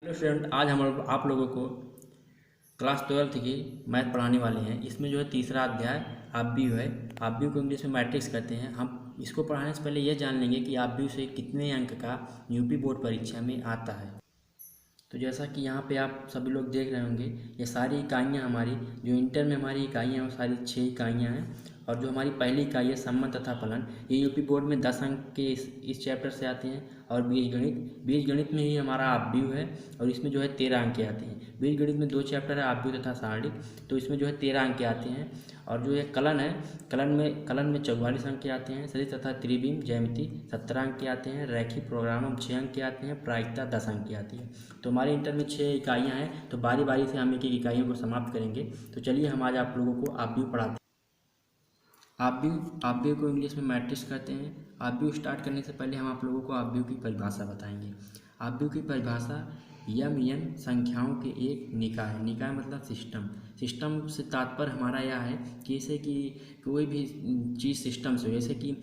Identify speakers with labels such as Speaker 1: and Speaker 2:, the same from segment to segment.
Speaker 1: Hello student, आज हम आप लोगों को क्लास 12th की मैथ पढ़ाने वाले हैं। इसमें जो है तीसरा अध्याय आव्यूह है। आव्यूह को इंग्लिश में मैट्रिक्स कहते हैं। हम इसको पढ़ाने से पहले यह जान लेंगे कि आव्यूह से कितने अंक का यूपी बोर्ड परीक्षा में आता है। तो जैसा कि यहाँ पे आप सभी लोग देख रहे होंगे, ये सारी इकाइयाँ हमारी जो इंटर में हमारी इकाइयाँ हैं वो सारी 6 इकाइयाँ हैं। और जो हमारी पहली इकाई है सम्बन्ध तथा फलन, ये यूपी बोर्ड में 10 अंक के इस चैप्टर से आते हैं। और बीजगणित में ही हमारा आव्यूह है और इसमें जो है 13 अंक के आते हैं। बीजगणित में 2 चैप्टर है, आव्यूह तथा सारणिक, तो इसमें जो है 13 अंक के आते हैं। और जो ये कलन है, कलन में 44 अंक के आते हैं। सदिश तथा त्रिविम ज्यामिति 17 अंक के आते हैं। रैखिक प्रोग्राम 6 अंक के आते हैं। प्रायिकता 10 अंक की आती है। तो हमारे इंटर में 6 इकाइयाँ हैं, तो बारी बारी से हम एक एक इकाइयों को समाप्त करेंगे। तो चलिए हम आज आप लोगों को आव्यूह पढ़ाते हैं। आव्यूह को इंग्लिश में मैट्रिक्स कहते हैं। आव्यूह स्टार्ट करने से पहले हम आप लोगों को आव्यूह की परिभाषा बताएंगे। आव्यूह की परिभाषा यम एन संख्याओं के एक निकाय है। निकाय मतलब सिस्टम से तात्पर्य हमारा यह है कि जैसे कि कोई भी चीज़ सिस्टम से, जैसे कि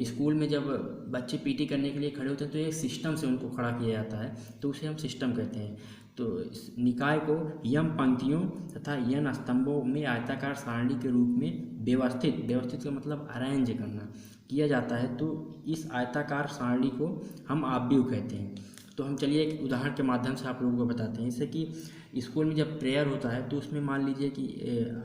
Speaker 1: स्कूल में जब बच्चे पीटी करने के लिए खड़े होते हैं तो एक सिस्टम से उनको खड़ा किया जाता है, तो उसे हम सिस्टम कहते हैं। तो निकाय को यम पंक्तियों तथा यन स्तंभों में आयताकार सारणी के रूप में व्यवस्थित का मतलब अरेंज करना किया जाता है। तो इस आयताकार सारणी को हम आव्यूह कहते हैं। तो हम चलिए एक उदाहरण के माध्यम से आप लोगों को बताते हैं। जैसे कि स्कूल में जब प्रेयर होता है तो उसमें मान लीजिए कि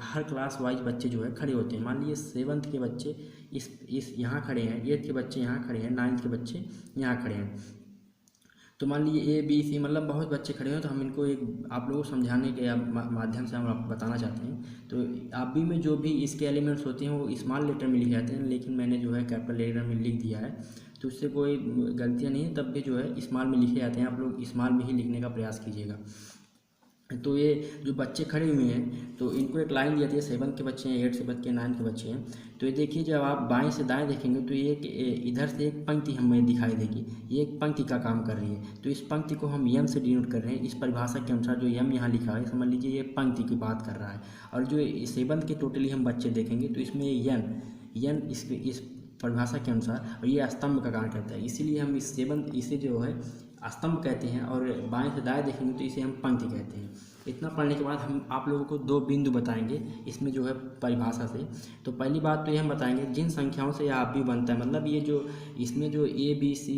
Speaker 1: हर क्लास वाइज बच्चे जो है खड़े होते हैं। मान लीजिए 7th के बच्चे इस यहाँ खड़े हैं, 8th के बच्चे यहाँ खड़े हैं, 9th के बच्चे यहाँ खड़े हैं। तो मान लीजिए ABC मतलब बहुत बच्चे खड़े हैं, तो हम इनको एक आप लोगों को समझाने के माध्यम से हम आपको बताना चाहते हैं। तो आव्यूह में जो भी इसके एलिमेंट्स होते हैं वो स्मॉल लेटर में लिखे जाते हैं, लेकिन मैंने जो है कैपिटल लेटर में लिख दिया है, तो उससे कोई गलतियाँ नहीं है। तब भी जो है स्मॉल में लिखे जाते हैं, आप लोग स्मॉल में ही लिखने का प्रयास कीजिएगा। तो ये जो बच्चे खड़े हुए हैं तो इनको एक लाइन दी जाती है। 7 के बच्चे हैं, 8 के बच्चे हैं, 9 के बच्चे हैं। तो ये देखिए, जब आप बाएं से दाएं देखेंगे तो ये इधर से एक पंक्ति हमें दिखाई देगी, ये एक पंक्ति का काम कर रही है। तो इस पंक्ति को हम यम से डिनोट कर रहे हैं। इस परिभाषा के अनुसार जो यम यहाँ लिखा है, समझ लीजिए ये पंक्ति की बात कर रहा है। और जो 7 के टोटली हम बच्चे देखेंगे तो इसमें यन इस परिभाषा के अनुसार, और ये स्तंभ का काम करता है, इसीलिए हम इसे जो है स्तंभ कहते हैं। और बाएं से दाएं देखेंगे तो इसे हम पंक्ति कहते हैं। इतना पढ़ने के बाद हम आप लोगों को 2 बिंदु बताएंगे इसमें जो है परिभाषा से। तो पहली बात तो ये हम बताएंगे जिन संख्याओं से यह आव्यूह बनता है, मतलब ये जो इसमें जो ABCD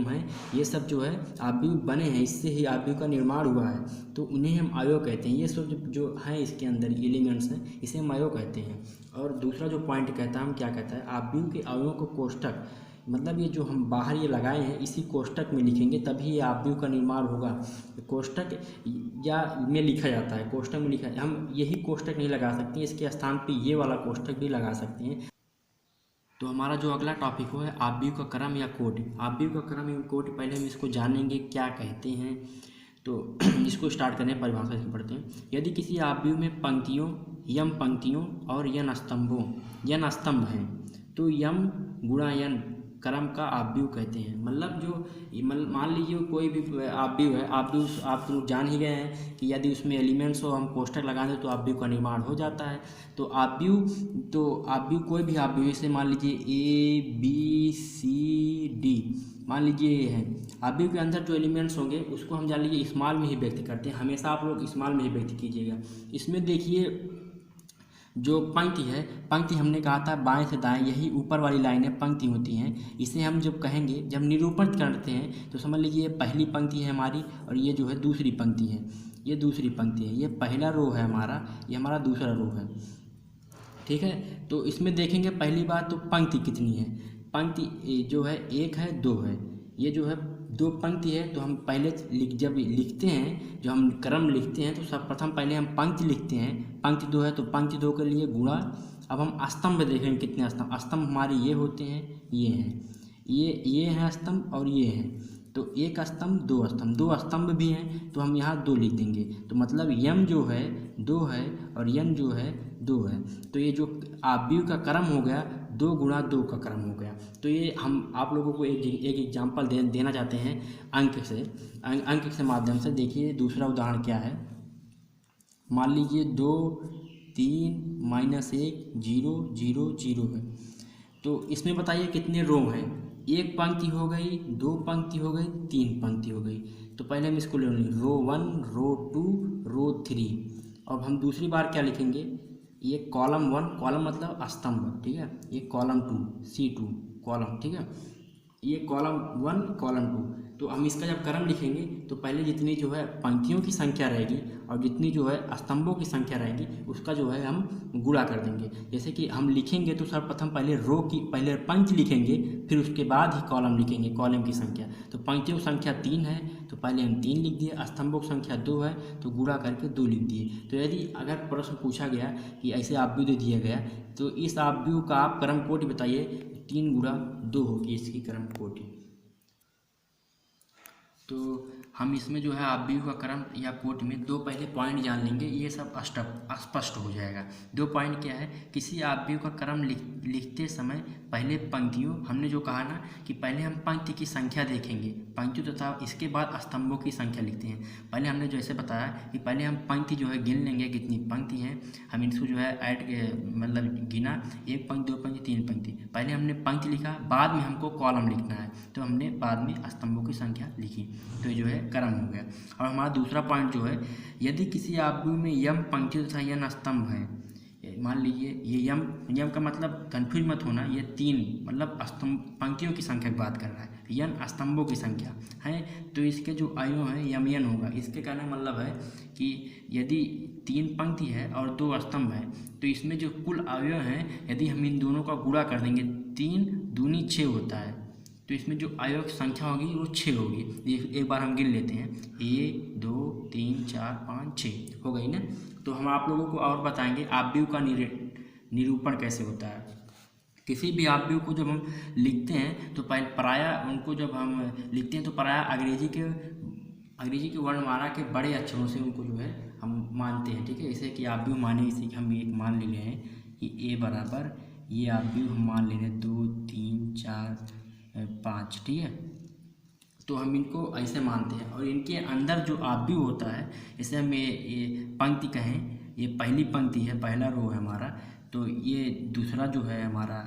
Speaker 1: है, ये सब जो है आव्यूह बने हैं, इससे ही आव्यूह का निर्माण हुआ है, तो उन्हें हम अवयव कहते हैं। ये सब जो हैं इसके अंदर एलिमेंट्स हैं, इसे हम अवयव कहते हैं। और दूसरा जो पॉइंट कहता है, हम क्या कहता है, आव्यूह के अवयवों को कोष्ठक, मतलब ये जो हम बाहर ये लगाए हैं इसी कोष्ठक में लिखेंगे, तभी ये आव्यूह का निर्माण होगा। कोष्ठक या में लिखा जाता है, कोष्ठक में लिखा, हम यही कोष्ठक नहीं लगा सकते, इसके स्थान पे ये वाला कोष्ठक भी लगा सकते हैं। तो हमारा जो अगला टॉपिक हो है आव्यूह का क्रम या कोटि। आव्यूह का क्रम या कोटि, पहले हम इसको जानेंगे क्या कहते हैं। तो इसको स्टार्ट करने परिभाषा से पढ़ते हैं। यदि किसी आव्यूह में यम पंक्तियों और यन स्तंभ हैं तो यम गुणा यन क्रम का आव्यूह कहते हैं। मतलब जो मान लीजिए कोई भी आव्यूह है, आव्यूह आप लोग जान ही गए हैं कि यदि उसमें एलिमेंट्स हो, हम कोष्ठक लगा दें तो आव्यूह का निर्माण हो जाता है। तो आव्यूह कोई भी आव्यूह, जैसे मान लीजिए ABCD, मान लीजिए ये है। आव्यूह के अंदर जो एलिमेंट्स होंगे उसको हम जान लीजिए स्मॉल में ही व्यक्त करते हैं। हमेशा आप लोग स्मॉल में ही व्यक्त कीजिएगा। इसमें देखिए जो पंक्ति हमने कहा था बाएं से दाएं, यही ऊपर वाली लाइनें पंक्ति होती हैं। इसे हम जब कहेंगे, जब निरूपण करते हैं तो समझ लीजिए ये पहली पंक्ति है हमारी और ये जो है दूसरी पंक्ति है, ये दूसरी पंक्ति है, ये पहला रो है हमारा, ये हमारा दूसरा रो है, ठीक है। तो इसमें देखेंगे पहली बात तो पंक्ति कितनी है, पंक्ति जो है 1 है 2 है, ये जो है 2 पंक्ति है। तो हम पहले जब लिखते हैं, जो हम क्रम लिखते हैं तो सर्वप्रथम पहले हम पंक्ति लिखते हैं। पंक्ति 2 है तो पंक्ति 2 के लिए गुणा। अब हम स्तंभ देखेंगे कितने स्तंभ हमारे ये होते हैं, ये हैं, ये हैं स्तंभ और ये हैं। तो 1 स्तंभ 2 स्तंभ, 2 स्तंभ भी हैं तो हम यहाँ 2 लिख देंगे। तो मतलब यम जो है 2 है और यन जो है 2 है। तो ये जो आव्यूह का क्रम हो गया 2 गुणा 2 का क्रम हो गया। तो ये हम आप लोगों को एक एग्जाम्पल देना चाहते हैं अंक से माध्यम से। देखिए दूसरा उदाहरण क्या है। मान लीजिए 2 3 -1 0 0 0 है। तो इसमें बताइए कितने रो हैं। एक पंक्ति हो गई, दो पंक्ति हो गई, तीन पंक्ति हो गई। तो पहले हम इसको ले लेंगे रो 1, रो 2, रो 3। अब हम दूसरी बार क्या लिखेंगे, ये कॉलम 1, कॉलम मतलब स्तंभ, ठीक है, ये कॉलम 2 C2 कॉलम, ठीक है, ये कॉलम 1 कॉलम 2। तो हम इसका जब क्रम लिखेंगे तो पहले जितनी जो है पंक्तियों की संख्या रहेगी और जितनी जो है स्तंभों की संख्या रहेगी उसका जो है हम गुणा कर देंगे। जैसे कि हम लिखेंगे तो सर्वप्रथम पहले रो की पहले पंक्ति लिखेंगे, फिर उसके बाद ही कॉलम लिखेंगे, कॉलम की संख्या। तो पंक्तियों की संख्या 3 है तो पहले हम 3 लिख दिए, स्तंभों की संख्या 2 है तो गुणा करके 2 लिख दिए। तो यदि अगर प्रश्न पूछा गया कि ऐसे आव्यूह दे दिया गया तो इस आव्यूह का आप क्रम कोटि बताइए, 3 गुणा 2 होगी इसकी क्रम कोटि। तो हम इसमें जो है आव्यूह का क्रम या कोटि में दो पहले पॉइंट जान लेंगे, ये सब स्पष्ट हो जाएगा। दो पॉइंट क्या है, किसी आव्यूह का क्रम लिखते समय पहले पंक्तियों, हमने जो कहा ना कि पहले हम पंक्ति की संख्या देखेंगे, पंक्तियों तथा इसके बाद स्तंभों की संख्या लिखते हैं। पहले हमने जैसे बताया कि पहले हम पंक्ति जो है गिन लेंगे कितनी पंक्ति हैं, हम इसको जो है मतलब गिना, एक पंक्ति, दो पंक्ति, तीन पंक्ति। पहले हमने पंक्ति लिखा, बाद में हमको कॉलम लिखना है तो हमने बाद में स्तंभों की संख्या लिखी, तो जो है क्रम हो गया। और हमारा दूसरा पॉइंट जो है, यदि किसी आव्यूह में यम पंक्ति तथा यन स्तंभ है, मान लीजिए ये यम का मतलब कन्फ्यूज मत होना, ये 3 मतलब स्तंभ पंक्तियों की संख्या की बात कर रहा है, यन स्तंभों की संख्या है। तो इसके जो अवयव हैं यम यन होगा। इसके कहने का मतलब है कि यदि 3 पंक्ति है और 2 स्तंभ है तो इसमें जो कुल अवयव हैं यदि हम इन दोनों का गुणा कर देंगे, 3 दूनी 6 होता है, तो इसमें जो अवयव की संख्या होगी वो 6 होगी। एक बार हम गिन लेते हैं, 1 2 3 4 5 6 हो गई ना। तो हम आप लोगों को और बताएंगे आव्यूह का निरूपण कैसे होता है। किसी भी आव्यूह को जब हम लिखते हैं तो प्रायः उनको जब हम लिखते हैं तो प्रायः अंग्रेजी के वर्णमाला के बड़े अक्षरों से उनको जो है हम मानते हैं, ठीक है। जैसे कि आव्यूह माने, इसी हम एक मान ले रहे हैं कि A बराबर, ये आव्यूह हम मान ले रहे हैं 2 3 4 5, ठीक है। तो हम इनको ऐसे मानते हैं और इनके अंदर जो आव्यूह होता है, जैसे हम ये पंक्ति कहें, ये पहली पंक्ति है, पहला रो है हमारा, तो ये दूसरा जो है हमारा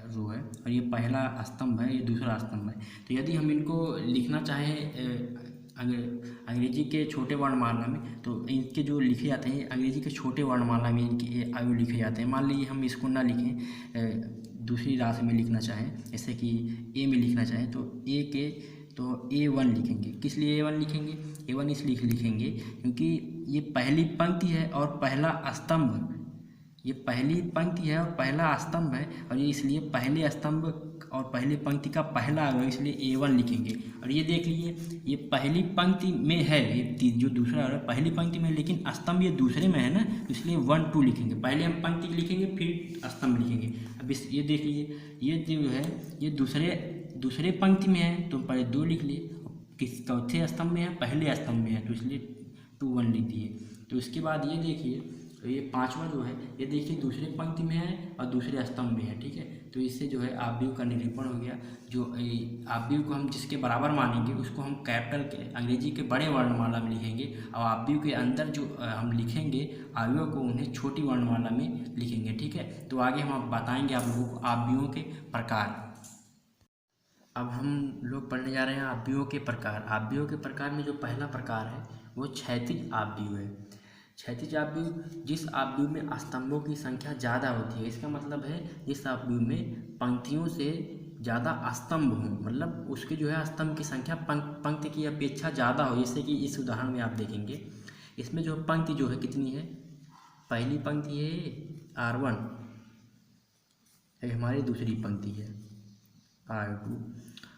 Speaker 1: रो है, और ये पहला स्तंभ है, ये दूसरा स्तंभ है। तो यदि हम इनको लिखना चाहें अंग्रेजी के छोटे वर्णमाला में, तो इनके जो लिखे जाते हैं अंग्रेजी के छोटे वर्णमाला में इनके आयु लिखे जाते हैं। मान लीजिए हम इसको ना लिखें, दूसरी राशि में लिखना चाहें, जैसे कि ए में लिखना चाहें तो ए के तो A1 लिखेंगे। किस लिए A1 लिखेंगे, A1 इसलिए लिखेंगे क्योंकि ये पहली पंक्ति है और पहला स्तंभ, ये पहली पंक्ति है और पहला स्तंभ है, और ये इसलिए पहले स्तंभ और पहली पंक्ति का पहला अवयव, इसलिए A1 लिखेंगे। और ये देख लीजिए ये पहली पंक्ति में है, ये जो दूसरा है पहली पंक्ति में, लेकिन स्तंभ ये दूसरे में है ना, तो इसलिए 1 2 लिखेंगे। पहले हम पंक्ति लिखेंगे फिर स्तंभ लिखेंगे। अब ये देख लीजिए ये जो है ये दूसरे पंक्ति में है तो पहले 2 लिख लिए, किस चौथे स्तंभ में है, पहले स्तंभ में है, तो इसलिए 2 1 लिख दिए। तो इसके बाद ये देखिए, तो ये पांचवा जो है ये देखिए दूसरे पंक्ति में है और दूसरे स्तंभ में है, ठीक है। तो इससे जो है आव्यूह का निरूपण हो गया। जो आव्यूह को हम जिसके बराबर मानेंगे उसको हम कैपिटल के अंग्रेजी के बड़े वर्णमाला में लिखेंगे, और आव्यूह के अंदर जो हम लिखेंगे आव्यूह को उन्हें छोटी वर्णमाला में लिखेंगे, ठीक है। तो आगे हम बताएंगे आप लोगों को आव्यूहों के प्रकार। अब हम लोग पढ़ने जा रहे हैं आव्यूहों के प्रकार। आव्यूहों के प्रकार में जो पहला प्रकार है वो क्षैतिज आव्यूह है। क्षैतिज आव्यूह जिस आव्यूह में स्तंभों की संख्या ज़्यादा होती है, इसका मतलब है जिस आव्यूह में पंक्तियों से ज़्यादा स्तंभ हों, मतलब उसके जो है स्तंभ की संख्या पंक्ति की अपेक्षा ज़्यादा हो। जैसे कि इस उदाहरण में आप देखेंगे, इसमें जो पंक्ति जो है कितनी है, पहली पंक्ति है R1, हमारी दूसरी पंक्ति है R2,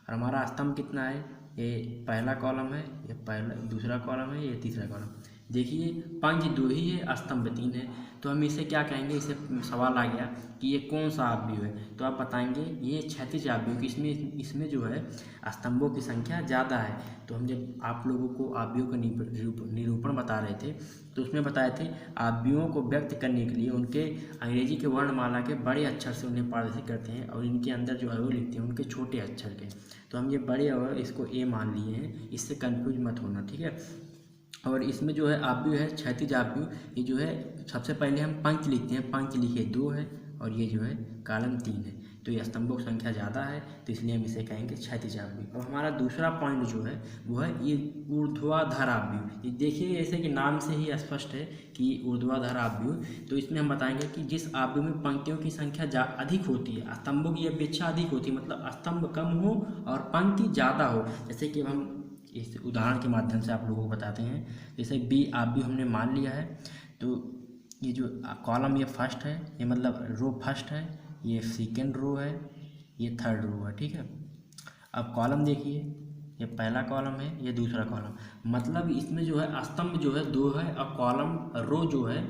Speaker 1: और हमारा स्तंभ कितना है, ये पहला कॉलम है, ये पहला दूसरा कॉलम है, ये तीसरा कॉलम। देखिए पंक्ति 2 ही है, स्तंभ 3 है, तो हम इसे क्या कहेंगे, इसे सवाल आ गया कि ये कौन सा आव्यूह है, तो आप बताएंगे ये क्षैतिज आव्यूह कि इसमें जो है स्तंभों की संख्या ज़्यादा है। तो हम जब आप लोगों को आव्यूह का निरूपण बता रहे थे तो उसमें बताए थे आव्यूहों को व्यक्त करने के लिए उनके अंग्रेजी के वर्णमाला के बड़े अक्षर से उन्हें पारिभाषित करते हैं, और इनके अंदर जो अवयव लिखते हैं उनके छोटे अक्षर के। तो हम ये बड़े अवयव इसको ए मान लिए हैं, इससे कन्फ्यूज मत होना, ठीक है। और इसमें जो है आव्यूह है क्षैतिज आव्यूह, ये जो है सबसे पहले हम पंक्ति लिखते हैं, पंक्ति लिखिए 2 है और ये जो है कॉलम 3 है। तो ये स्तंभों की संख्या ज़्यादा है, तो इसलिए हम इसे कहेंगे क्षैतिज आव्यूह। और हमारा दूसरा पॉइंट जो है वो है ये ऊर्ध्वाधर आव्यूह। ये देखिए जैसे कि नाम से ही स्पष्ट है कि ऊर्ध्वाधर आव्यूह, तो इसमें हम बताएंगे कि जिस आव्यूह में पंक्तियों की संख्या अधिक होती है, स्तंभों की अपेक्षा अधिक होती है, मतलब स्तंभ कम हो और पंक्ति ज़्यादा हो। जैसे कि हम इस उदाहरण के माध्यम से आप लोगों को बताते हैं। जैसे बी आव्यूह हमने मान लिया है, तो ये जो कॉलम ये फर्स्ट है, ये मतलब रो फर्स्ट है, ये सेकेंड रो है, ये थर्ड रो है, ठीक है। अब कॉलम देखिए, ये पहला कॉलम है, ये दूसरा कॉलम, मतलब इसमें जो है स्तंभ जो है 2 है और कॉलम रो जो है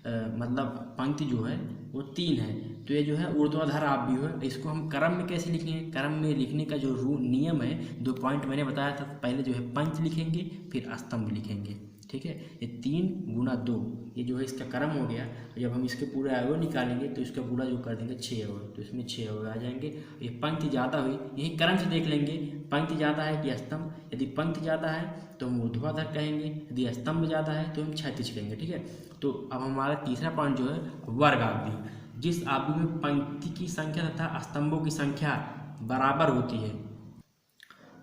Speaker 1: मतलब पंक्ति जो है वो 3 है। तो ये जो है ऊर्ध्वाधर आव्यूह है। इसको हम क्रम में कैसे लिखेंगे? क्रम में लिखने का जो नियम है, 2 पॉइंट मैंने बताया था, पहले जो है पंक्ति लिखेंगे फिर स्तंभ लिखेंगे, ठीक है। ये 3 गुणा 2 ये जो है इसका क्रम हो गया। तो जब हम इसके पूरे अवयव निकालेंगे तो इसका पूरा जो कर देंगे 6 अवयव, तो इसमें 6 अवयव आ जाएंगे। ये पंक्ति ज़्यादा हुई, यही क्रम से देख लेंगे पंक्ति ज़्यादा है कि स्तंभ। यदि पंक्ति ज़्यादा है तो हम ऊर्ध्वाधर कहेंगे, यदि स्तंभ ज़्यादा है तो हम क्षैतिज कहेंगे, ठीक है। तो अब हमारा तीसरा पॉइंट जो है वर्ग आव्यूह। जिस आव्यूह में पंक्ति की संख्या तथा स्तंभों की संख्या बराबर होती है,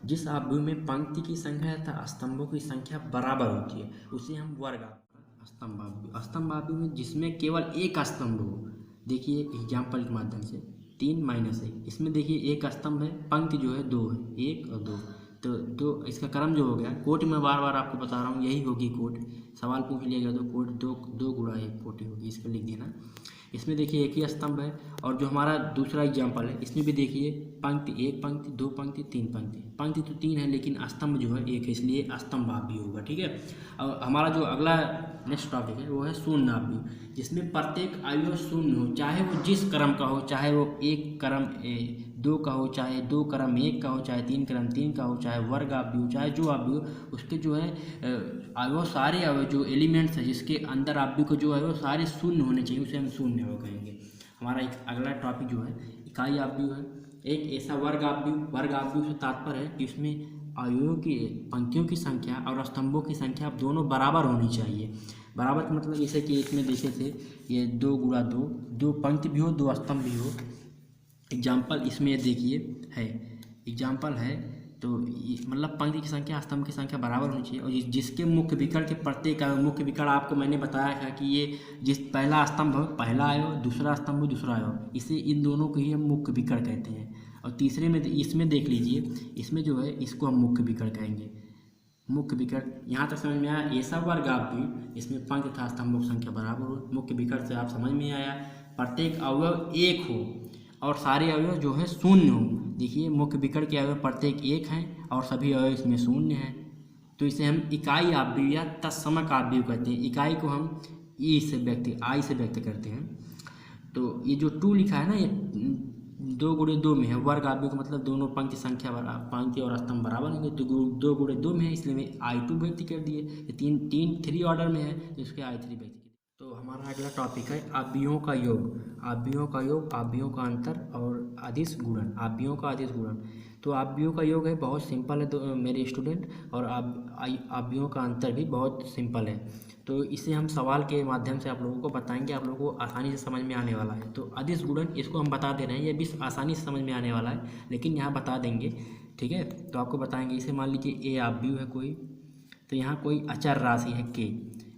Speaker 1: जिस आव्यूह में पंक्ति की संख्या तथा स्तंभों की संख्या बराबर होती है उसे हम वर्ग आव्यूह। स्तंभ आव्यूह, स्तंभ आव्यूह में जिसमें केवल एक स्तंभ हो। देखिए एग्जाम्पल के माध्यम से 3 - 1, इसमें देखिए एक स्तंभ है, पंक्ति जो है 2 है, 1 और 2, तो 2 इसका क्रम जो हो गया। कोट में बार बार आपको बता रहा हूँ, यही होगी कोट, सवाल पूछ लिया गया तो कोट 2 गुणा 1 कोटि होगी, इसको लिख देना। इसमें देखिए एक ही स्तंभ है। और जो हमारा दूसरा एग्जाम्पल है इसमें भी देखिए पंक्ति 1 पंक्ति 2 पंक्ति 3 पंक्ति, पंक्ति तो 3 है लेकिन स्तंभ जो है 1 है, इसलिए स्तंभ आव्यूह होगा, ठीक है। अब हमारा जो अगला नेक्स्ट टॉपिक है वो है शून्य आव्यूह, जिसमें प्रत्येक अवयव शून्य हो, चाहे वो जिस क्रम का हो, चाहे वो 1 क्रम 2 का हो, चाहे 2 क्रम 1 का हो, चाहे 3 क्रम 3 का हो, चाहे वर्ग आव्यूह, चाहे जो आव्यूह, उसके जो है अवयव सारे अवयव जो एलिमेंट्स है जिसके अंदर आव्यूह को जो है वो सारे शून्य होने चाहिए, उसे हम शून्य अवयव कहेंगे। हमारा एक अगला टॉपिक जो है इकाई आव्यूह है। एक ऐसा वर्ग आव्यूह से तात्पर्य है कि उसमें अवयवों की पंक्तियों की संख्या और स्तंभों की संख्या दोनों बराबर होनी चाहिए। बराबर का मतलब जैसे कि इसमें देखे थे ये 2 गुणा 2, 2 पंक्ति भी हो 2 स्तंभ भी हो। एग्जाम्पल इसमें देखिए है, एग्जाम्पल है, तो मतलब पंक्ति की संख्या स्तंभ की संख्या बराबर होनी चाहिए। और जिसके मुख्य विकर्ण के प्रत्येक मुख्य विकर्ण आपको मैंने बताया था कि ये जिस पहला स्तंभ पहला आयो, दूसरा स्तंभ दूसरा आयो, इसे इन दोनों को ही हम मुख्य विकर्ण कहते हैं। और तीसरे में इसमें देख लीजिए, इसमें जो है इसको हम मुख्य विकर्ण कहेंगे। मुख्य विकर्ण यहाँ तक समझ में आया। ये सब वर्ग आव्यूह इसमें पंक्ति तथा स्तंभों की संख्या बराबर हो। मुख्य विकर्ण से आप समझ में आया, प्रत्येक अवयव 1 हो और सारे अवयव जो है शून्य हो। देखिए मुख्य विकर्ण के अवयव प्रत्येक 1 हैं और सभी अवयव इसमें शून्य हैं, तो इसे हम इकाई आव्यूह या तत्समक आव्यूह कहते हैं। इकाई को हम आई से व्यक्त करते हैं। तो ये जो 2 लिखा है ना, ये 2 गुणे 2 में है। वर्ग आव्यूह का मतलब दोनों पंक्ति संख्या पंक्ति और स्तंभ बराबर होंगे, तो 2 गुणे 2 में है, इसलिए मैं I2 व्यक्त कर दिए। ये 3 ऑर्डर में है तो इसके I3 व्यक्त। तो हमारा अगला टॉपिक है आव्यूहों का योग। आव्यूहों का योग, आव्यूहों का अंतर और अदिश गुणन। आव्यूहों का अदिश गुणन, तो आव्यूहों का योग है बहुत सिंपल है मेरे स्टूडेंट, और आव्यूहों का अंतर भी बहुत सिंपल है। तो इसे हम सवाल के माध्यम से आप लोगों को बताएंगे, आप लोगों को आसानी से समझ में आने वाला है। तो अदिश गुणन इसको हम बता दे रहे हैं, ये भी आसानी से समझ में आने वाला है, लेकिन यहाँ बता देंगे, ठीक है। तो आपको बताएंगे, इसे मान लीजिए ए आव्यूह है कोई, तो यहाँ कोई अचर राशि है के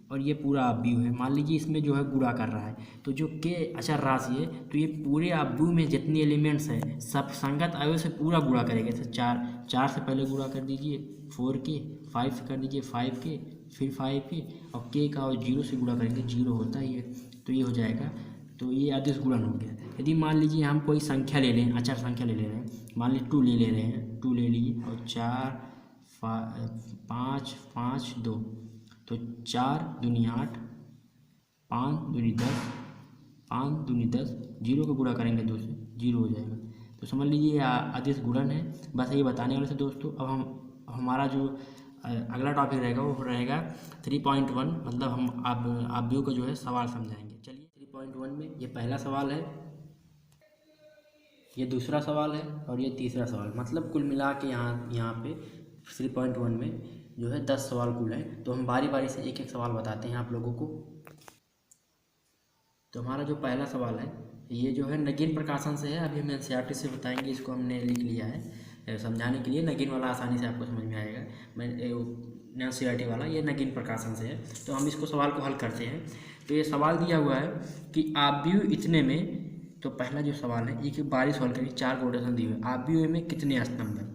Speaker 1: और ये पूरा आव्यूह है। मान लीजिए इसमें जो है गुणा कर रहा है, तो जो के अचर राशि है तो ये पूरे आव्यूह में जितने एलिमेंट्स हैं सब संगत अवयव से पूरा गुणा करेंगे। जैसे 4 से पहले गुणा कर दीजिए 4 के, 5 से कर दीजिए 5 के, फिर 5 के, और के का और 0 से गुणा करेंगे, 0 होता ही है, तो ये हो जाएगा। तो ये अदिश गुणन हो गया। यदि मान लीजिए हम कोई संख्या ले लें, अचर संख्या ले रहे हैं, मान लीजिए 2 ले रहे हैं, 2 ले लीजिए और 4 5 5 2, तो 4 दूनी 8, 5 दूनी 10, 5 दूनी 10, 0 को गुणा करेंगे 2 से, 0 हो जाएगा। तो समझ लीजिए ये अदिश गुणन है। बस ये बताने वाले थे दोस्तों। अब हमारा जो अगला टॉपिक रहेगा वो रहेगा 3.1, मतलब हम आव्यूह को जो है सवाल समझाएंगे। चलिए 3.1 में ये पहला सवाल है, ये दूसरा सवाल है और ये तीसरा सवाल, मतलब कुल मिला के यहाँ पे 3.1 में जो है 10 सवाल कुल हैं। तो हम बारी बारी से एक एक सवाल बताते हैं आप लोगों को। तो हमारा जो पहला सवाल है ये जो है नगीन प्रकाशन से है। अभी हम एनसीईआरटी से बताएंगे, इसको हमने लिख लिया है समझाने के लिए। नगीन वाला आसानी से आपको समझ में आएगा। मैं एनसीईआरटी वाला ये नगीन प्रकाशन से है। तो हम इसको सवाल को हल करते हैं। तो ये सवाल दिया हुआ है कि आव्यूह इतने में, तो पहला जो सवाल है एक बारी सॉल्व करिए, 4 कोटेशन दिए हुए। आव्यूह में कितने स्तंभ हैं?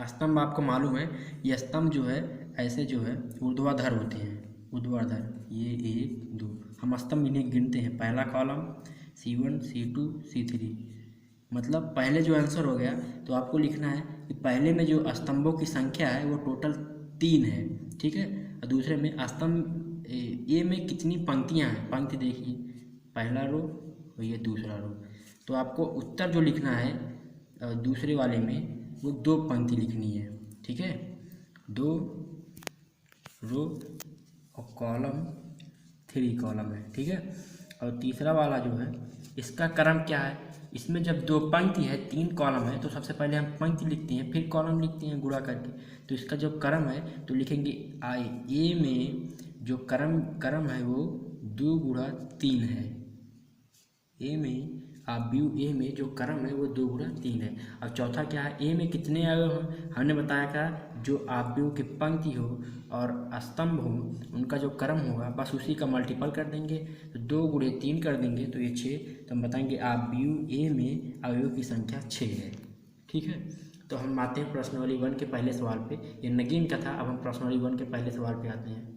Speaker 1: स्तंभ आपको मालूम है, ये स्तंभ जो है ऐसे जो है ऊर्ध्वाधर होते हैं, ऊर्ध्वाधर। ये 1 2 हम स्तंभ इन्हें गिनते हैं। पहला कॉलम C1 C2 C3, मतलब पहले जो आंसर हो गया तो आपको लिखना है कि पहले में जो स्तंभों की संख्या है वो टोटल 3 है, ठीक है। और दूसरे में स्तंभ ए में कितनी पंक्तियां हैं? पंक्ति देखिए, पहला रो और ये दूसरा रो। तो आपको उत्तर जो लिखना है दूसरे वाले में वो 2 पंक्ति लिखनी है, ठीक है। 2 रो और कॉलम 3 कॉलम है, ठीक है। और तीसरा वाला जो है इसका क्रम क्या है? इसमें जब 2 पंक्ति है 3 कॉलम है तो सबसे पहले हम पंक्ति लिखते हैं, फिर कॉलम लिखते हैं गुणा करके। तो इसका जो क्रम है तो लिखेंगे ए में जो क्रम है वो 2 गुणा 3 है। ए में आव्यूह ए में जो क्रम है वो 2 गुणा 3 है। अब चौथा क्या है? ए में कितने अवयव हैं? हमने बताया था जो आव्यूह की पंक्ति हो और स्तंभ हो उनका जो क्रम होगा बस उसी का मल्टीपल कर देंगे, तो 2 गुणे 3 कर देंगे तो ये 6। तो हम बताएंगे आव्यूह ए में अवयव की संख्या 6 है, ठीक है। तो हम आते हैं प्रश्नावली 1 के पहले सवाल पे। ये नगीन का था, अब हम प्रश्नावली 1 के पहले सवाल पे आते हैं।